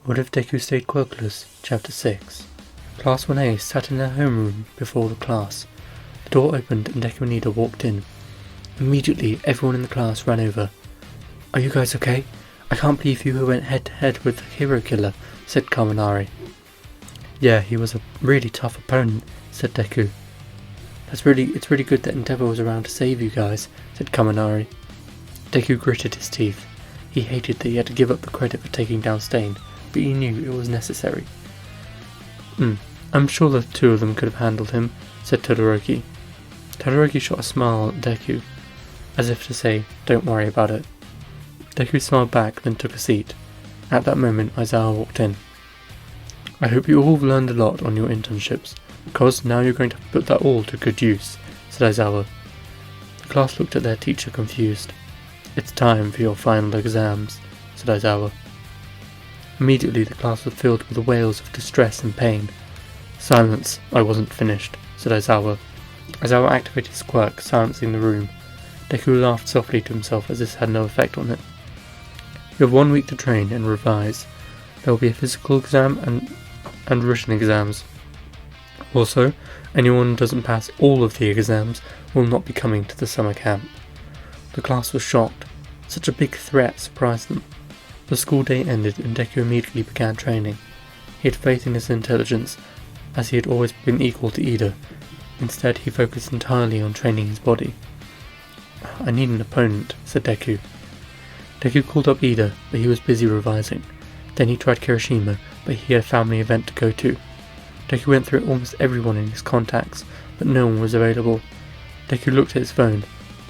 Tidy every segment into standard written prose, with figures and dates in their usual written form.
What if Deku stayed quirkless? Chapter 6. Class 1A sat in their homeroom before the class. The door opened and Deku and Ida walked in. Immediately, everyone in the class ran over. "Are you guys okay? I can't believe you went head to head with the hero killer," said Kaminari. "Yeah, he was a really tough opponent," said Deku. It's really good that Endeavor was around to save you guys," said Kaminari. Deku gritted his teeth. He hated that he had to give up the credit for taking down Stain, but he knew it was necessary. I'm sure the two of them could have handled him," said Todoroki. Todoroki shot a smile at Deku, as if to say, "Don't worry about it." Deku smiled back, then took a seat. At that moment, Aizawa walked in. "I hope you all learned a lot on your internships, because now you're going to put that all to good use," said Aizawa. The class looked at their teacher confused. "It's time for your final exams," said Aizawa. Immediately the class was filled with wails of distress and pain. "Silence, I wasn't finished," said Aizawa. Aizawa activated his quirk, silencing the room. Deku laughed softly to himself as this had no effect on it. "You have 1 week to train and revise. There will be a physical exam and written exams. Also, anyone who doesn't pass all of the exams will not be coming to the summer camp." The class was shocked. Such a big threat surprised them. The school day ended and Deku immediately began training. He had faith in his intelligence, as he had always been equal to Ida. Instead, he focused entirely on training his body. "I need an opponent," said Deku. Deku called up Ida, but he was busy revising. Then he tried Kirishima, but he had a family event to go to. Deku went through almost everyone in his contacts, but no one was available. Deku looked at his phone.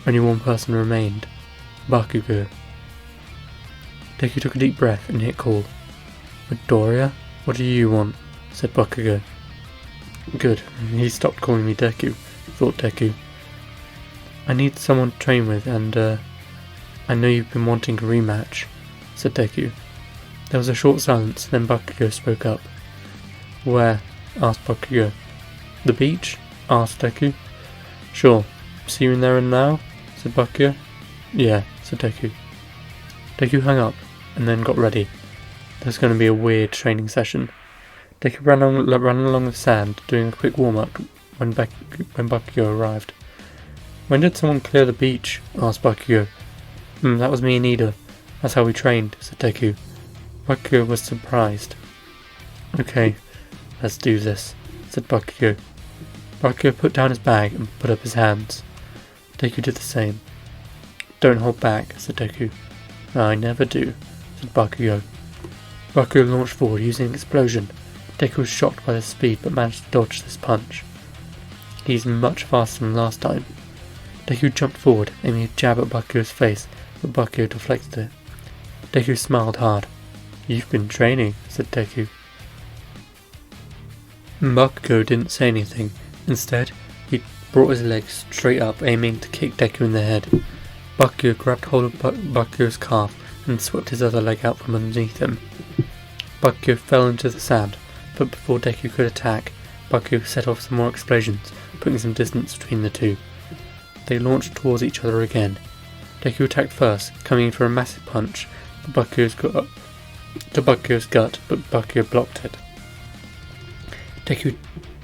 Only one person remained. Bakugo. Deku took a deep breath and hit call. "Midoriya, what do you want?" said Bakugo. "Good, he stopped calling me Deku," thought Deku. "I need someone to train with and, I know you've been wanting a rematch," said Deku. There was a short silence, then Bakugo spoke up. "Where?" asked Bakugo. "The beach?" asked Deku. "Sure, see you in there and now?" said Bakugo. "Yeah," said Deku. Deku hung up and then got ready. There was going to be a weird training session. Deku ran along the sand, doing a quick warm-up when Bakugo arrived. "When did someone clear the beach?" asked Bakugo. That was me and Ida. That's how we trained," said Deku. Bakugo was surprised. "Okay, let's do this," said Bakugo. Bakugo put down his bag and put up his hands. Deku did the same. "Don't hold back," said Deku. "I never do," said Bakugo. Bakugo launched forward using an explosion. Deku was shocked by the speed but managed to dodge this punch. He's much faster than last time. Deku jumped forward, aiming a jab at Bakugo's face, but Bakugo deflected it. Deku smiled hard. "You've been training," said Deku. Bakugo didn't say anything. Instead, he brought his legs straight up, aiming to kick Deku in the head. Bakugo grabbed hold of Bakugo's calf and swept his other leg out from underneath him. Bakugo fell into the sand, but before Deku could attack, Bakugo set off some more explosions, putting some distance between the two. They launched towards each other again. Deku attacked first, coming in for a massive punch to Bakugo's gut, but Bakugo blocked it. Deku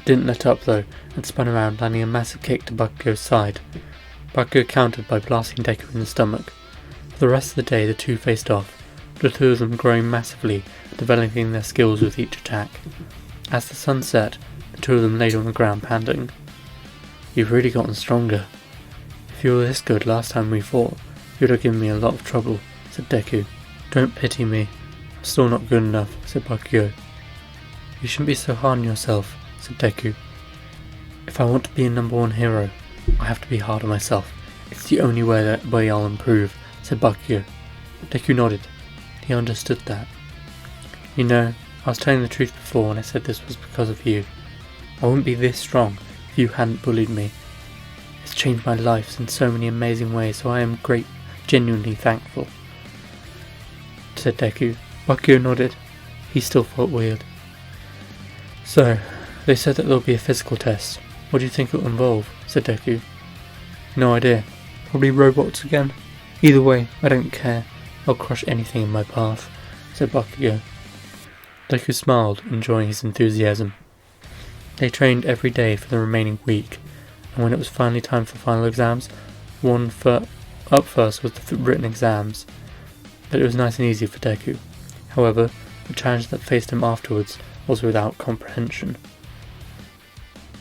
didn't let up though, and spun around, landing a massive kick to Bakugo's side. Bakugo countered by blasting Deku in the stomach. For the rest of the day the two faced off, the two of them growing massively, developing their skills with each attack. As the sun set, the two of them laid on the ground panting. "You've really gotten stronger. If you were this good last time we fought, you'd have given me a lot of trouble," said Deku. "Don't pity me. I'm still not good enough," said Bakugo. "You shouldn't be so hard on yourself," said Deku. "If I want to be a #1 hero, I have to be hard on myself. It's the only way I'll improve," said Bakugo. Deku nodded. He understood that. "You know, I was telling the truth before when I said this was because of you. I wouldn't be this strong if you hadn't bullied me. It's changed my life in so many amazing ways, so I am genuinely thankful," said Deku. Bakugo nodded. He still felt weird. "So, they said that there'll be a physical test. What do you think it'll involve?" said Deku. "No idea. Probably robots again. Either way, I don't care. I'll crush anything in my path," said Bakugo. Deku smiled, enjoying his enthusiasm. They trained every day for the remaining week, and when it was finally time for final exams, up first was the written exams. But it was nice and easy for Deku. However, the challenge that faced him afterwards was without comprehension.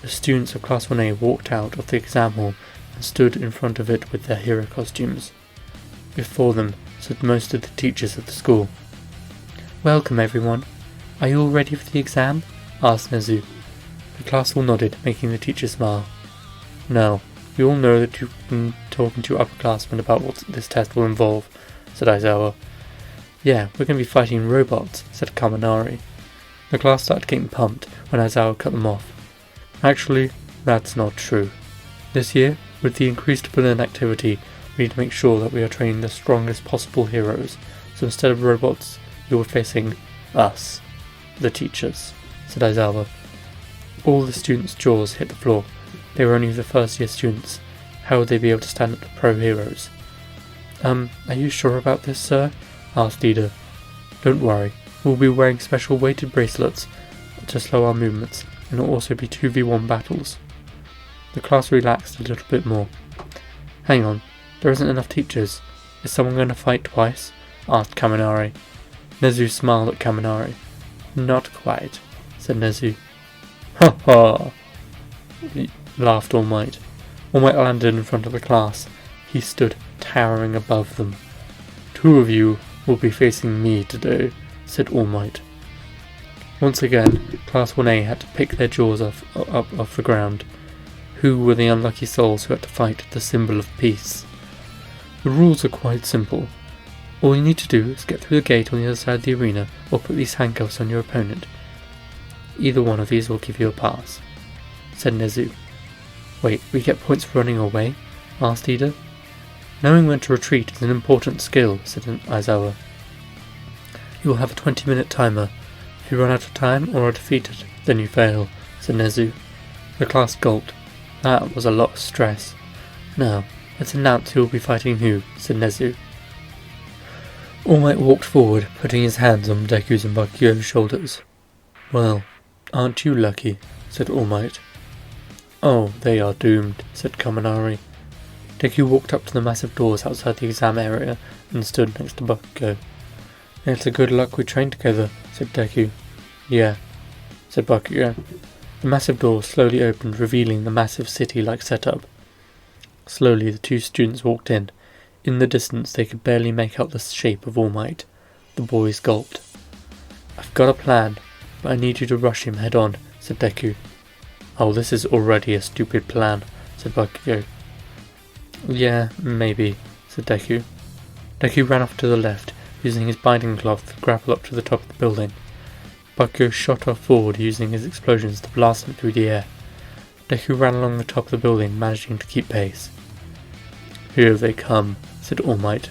The students of Class 1A walked out of the exam hall and stood in front of it with their hero costumes. Before them stood most of the teachers of the school. "Welcome, everyone. Are you all ready for the exam?" asked Nezu. The class all nodded, making the teacher smile. "Now, we all know that you've been talking to your upperclassmen about what this test will involve," said Aizawa. "Yeah, we're going to be fighting robots," said Kaminari. The class started getting pumped when Aizawa cut them off. "Actually, that's not true. This year, with the increased villain activity, we need to make sure that we are training the strongest possible heroes, so instead of robots, you are facing us, the teachers," said Aizawa. All the students' jaws hit the floor. They were only the first year students. How would they be able to stand up to pro heroes? Are you sure about this, sir?" asked Ida. "Don't worry, we'll be wearing special weighted bracelets to slow our movements, and it'll also be 2v1 battles." The class relaxed a little bit more. "Hang on, there isn't enough teachers. Is someone going to fight twice?" asked Kaminari. Nezu smiled at Kaminari. "Not quite," said Nezu. "Ha ha!" laughed All Might. All Might landed in front of the class. He stood towering above them. "Two of you will be facing me today," said All Might. Once again, Class 1A had to pick their jaws off the ground. Who were the unlucky souls who had to fight the symbol of peace? The rules are quite simple. All you need to do is get through the gate on the other side of the arena, or put these handcuffs on your opponent. Either one of these will give you a pass," said Nezu. "Wait, we get points for running away?" asked Ida. "Knowing when to retreat is an important skill," said Aizawa. "You will have a 20-minute timer. If you run out of time or are defeated, then you fail," said Nezu. The class gulped. That was a lot of stress. "Now, let's announce who will be fighting who," said Nezu. All Might walked forward, putting his hands on Deku's and Bakyo's shoulders. "Well, aren't you lucky?" said All Might. "Oh, they are doomed," said Kaminari. Deku walked up to the massive doors outside the exam area and stood next to Bakyo. "It's a good luck we trained together," said Deku. "Yeah," said Bakyo. The massive door slowly opened, revealing the massive city-like setup. Slowly the two students walked in. In the distance they could barely make out the shape of All Might. The boys gulped. "I've got a plan, but I need you to rush him head on," said Deku. "Oh, this is already a stupid plan," said Bakyo. "Yeah, maybe," said Deku. Deku ran off to the left, using his binding cloth to grapple up to the top of the building. Bakyo shot off forward, using his explosions to blast him through the air. Deku ran along the top of the building, managing to keep pace. "Here they come," said All Might.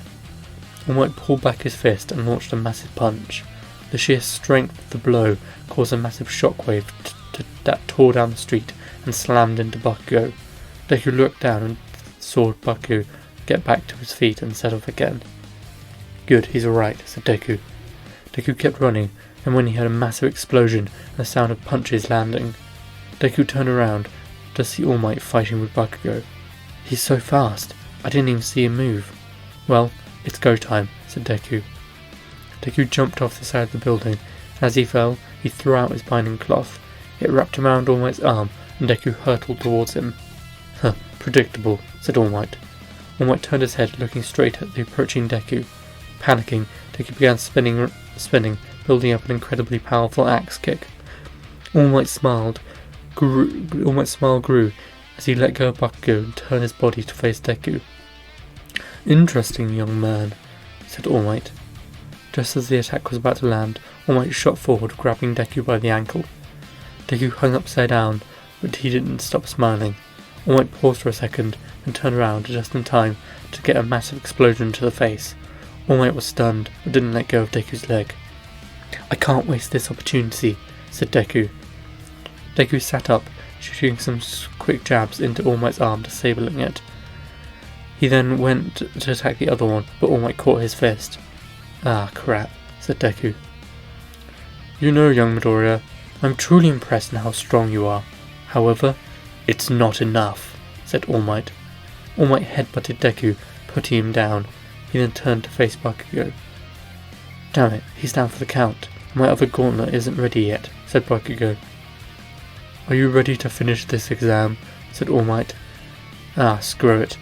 All Might pulled back his fist and launched a massive punch. The sheer strength of the blow caused a massive shockwave that tore down the street and slammed into Bakyo. Deku looked down and saw Bakyo get back to his feet and set off again. "Good, he's alright," said Deku. Deku kept running, and when he heard a massive explosion and the sound of punches landing, Deku turned around to see All Might fighting with Bakyo. "He's so fast, I didn't even see him move." "Well, it's go time," said Deku. Deku jumped off the side of the building, and as he fell, he threw out his binding cloth. It wrapped around All Might's arm, and Deku hurtled towards him. "Huh, predictable," said All Might. All Might turned his head, looking straight at the approaching Deku. Panicking, Deku began spinning, building up an incredibly powerful axe kick. All Might's smile grew as he let go of Bakyo and turned his body to face Deku. "Interesting, young man," said All Might. Just as the attack was about to land, All Might shot forward, grabbing Deku by the ankle. Deku hung upside down, but he didn't stop smiling. All Might paused for a second and turned around just in time to get a massive explosion to the face. All Might was stunned, but didn't let go of Deku's leg. "I can't waste this opportunity," said Deku. Deku sat up, shooting some quick jabs into All Might's arm, disabling it. He then went to attack the other one, but All Might caught his fist. "Ah, crap," said Deku. You know, young Midoriya, I'm truly impressed in how strong you are. However, it's not enough, said All Might. All Might headbutted Deku, putting him down. He then turned to face Bakugo. Damn it, he's down for the count. My other gauntlet isn't ready yet, said Bakugo. Are you ready to finish this exam? Said All Might. Ah, screw it.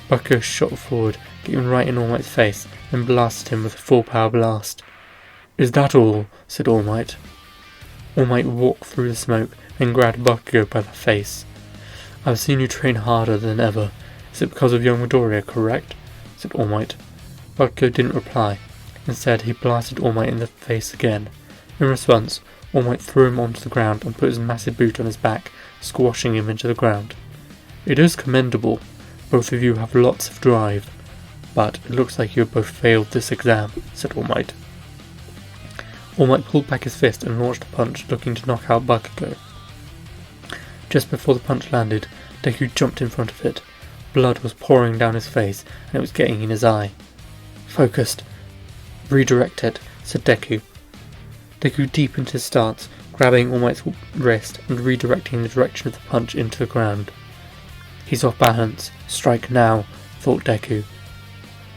Bakugo shot forward, getting right in All Might's face, and blasted him with a full power blast. Is that all? Said All Might. All Might walked through the smoke and grabbed Bakugo by the face. I've seen you train harder than ever. Is it because of young Midoriya, correct? Said All Might. Bakugo didn't reply. Instead, he blasted All Might in the face again. In response, All Might threw him onto the ground and put his massive boot on his back, squashing him into the ground. It is commendable. Both of you have lots of drive. But it looks like you have both failed this exam, said All Might. All Might pulled back his fist and launched a punch, looking to knock out Bakugo. Just before the punch landed, Deku jumped in front of it. Blood was pouring down his face, and it was getting in his eye. Focused. Redirect it, said Deku. Deku deepened his stance, grabbing All Might's wrist and redirecting the direction of the punch into the ground. He's off balance. Strike now, thought Deku.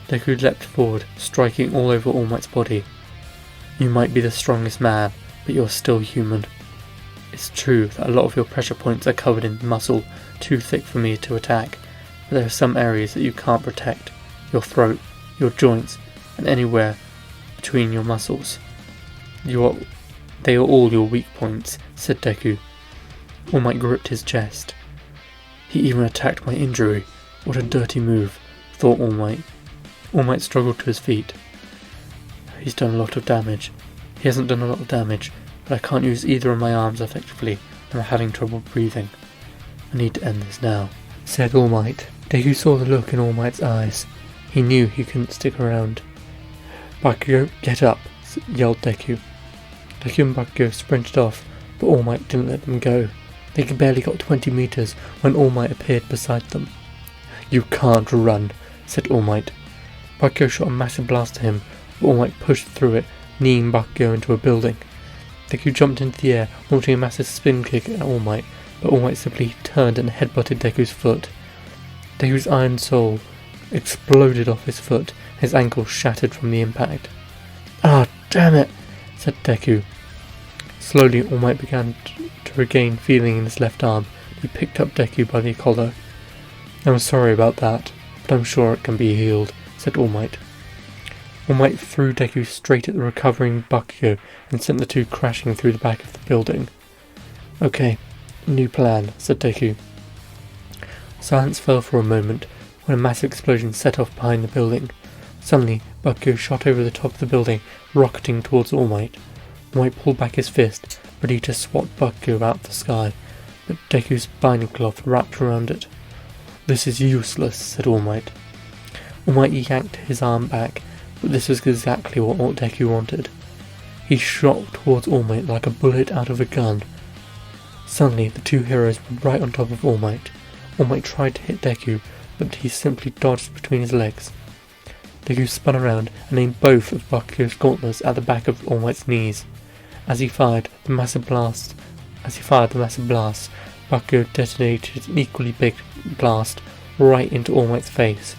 Deku leapt forward, striking all over All Might's body. You might be the strongest man, but you're still human. It's true that a lot of your pressure points are covered in muscle too thick for me to attack, but there are some areas that you can't protect. Your throat, your joints, and anywhere between your muscles. They are all your weak points, said Deku. All Might gripped his chest. He even attacked my injury. What a dirty move, thought All Might. All Might struggled to his feet. He's done a lot of damage. He hasn't done a lot of damage, but I can't use either of my arms effectively, and I'm having trouble breathing. I need to end this now, said All Might. Deku saw the look in All Might's eyes. He knew he couldn't stick around. Bakugo, get up, yelled Deku. Deku and Bakugo sprinted off, but All Might didn't let them go. They had barely got 20 meters when All Might appeared beside them. You can't run, said All Might. Bakugo shot a massive blast at him, but All Might pushed through it, kneeing Bakugo into a building. Deku jumped into the air, launching a massive spin kick at All Might, but All Might simply turned and headbutted Deku's foot. Deku's iron soul exploded off his foot, his ankle shattered from the impact. Ah, damn it, said Deku. Slowly, All Might began to regain feeling in his left arm. He picked up Deku by the collar. I'm sorry about that, but I'm sure it can be healed, said All Might. All Might threw Deku straight at the recovering Bakugo and sent the two crashing through the back of the building. Okay, new plan, said Deku. Silence fell for a moment when a massive explosion set off behind the building. Suddenly, Bakugo shot over the top of the building, rocketing towards All Might. All Might pulled back his fist, ready to swat Bakugo out of the sky, but Deku's binding cloth wrapped around it. This is useless, said All Might. All Might yanked his arm back, but this was exactly what Deku wanted. He shot towards All Might like a bullet out of a gun. Suddenly, the two heroes were right on top of All Might. All Might tried to hit Deku, but he simply dodged between his legs. Deku spun around and aimed both of Bakugo's gauntlets at the back of All Might's knees. As he fired the massive blast, Bakugo detonated an equally big blast right into All Might's face.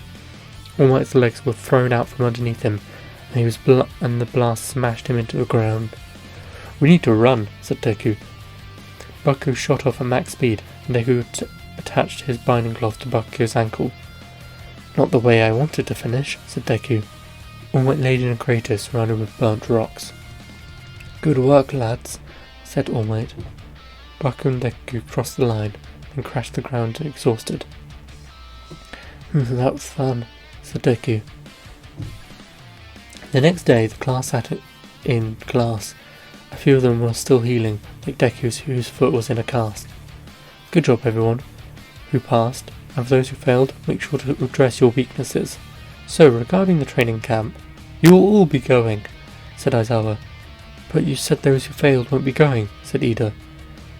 All Might's legs were thrown out from underneath him, and the blast smashed him into the ground. We need to run, said Deku. Bakugo shot off at max speed, and Deku attached his binding cloth to Bakugo's ankle. Not the way I wanted to finish, said Deku. All Might laid in a crater surrounded with burnt rocks. Good work, lads, said All Might. Bakugo and Deku crossed the line, and crashed to the ground exhausted. That was fun, said Deku. The next day, the class sat in class. A few of them were still healing, like Deku, whose foot was in a cast. Good job, everyone who passed, and for those who failed, make sure to address your weaknesses. So, regarding the training camp, you will all be going, said Aizawa. But you said those who failed won't be going, said Ida.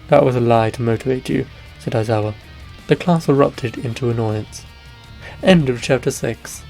That was a lie to motivate you, said Aizawa. The class erupted into annoyance. End of chapter 6.